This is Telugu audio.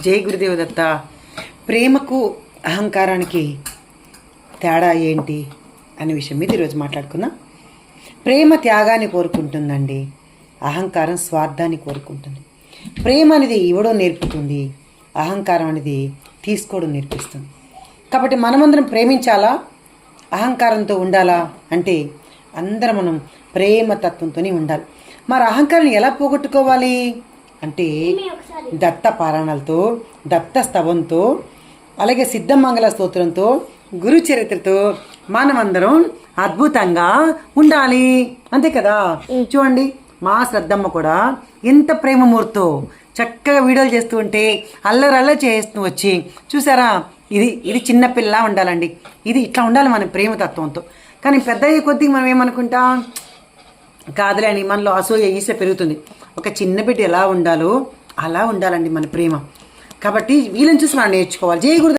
జై గురుదేవ దత్త. ప్రేమకు అహంకారానికి తేడా ఏంటి అనే విషయం మీద ఈరోజు మాట్లాడుకుందాం. ప్రేమ త్యాగాన్ని కోరుకుంటుందండి, అహంకారం స్వార్థాన్ని కోరుకుంటుంది. ప్రేమ అనేది ఇవ్వడం నేర్పుతుంది, అహంకారం అనేది తీసుకోవడం నేర్పిస్తుంది. కాబట్టి మనమందరం ప్రేమించాలా, అహంకారంతో ఉండాలా అంటే అందరం మనం ప్రేమ తత్వంతోనే ఉండాలి. మరి అహంకారాన్ని ఎలా పోగొట్టుకోవాలి అంటే దత్త పారాయణాలతో, దత్త స్తవంతో, అలాగే సిద్ధమంగళ స్తోత్రంతో, గురు చరిత్రతో మనమందరం అద్భుతంగా ఉండాలి. అంతే కదా. చూడండి, మా శ్రద్ధమ్మ కూడా ఎంత ప్రేమమూర్తో చక్కగా వీడియోలు చేస్తూ ఉంటే అల్లరల్ల చేస్తూ వచ్చి చూసారా, ఇది చిన్నపిల్ల ఉండాలండి, ఇది ఇట్లా ఉండాలి మన ప్రేమతత్వంతో. కానీ పెద్ద అయ్యే కొద్దిగా మనం ఏమనుకుంటాం, కాదులే అని మనలో అసూయ ఈస పెరుగుతుంది. ఒక చిన్న బిడ్డ ఎలా ఉండాలో అలా ఉండాలండి మన ప్రేమ. కాబట్టి వీళ్ళని చూసి మనం నేర్చుకోవాలి. జై గురు.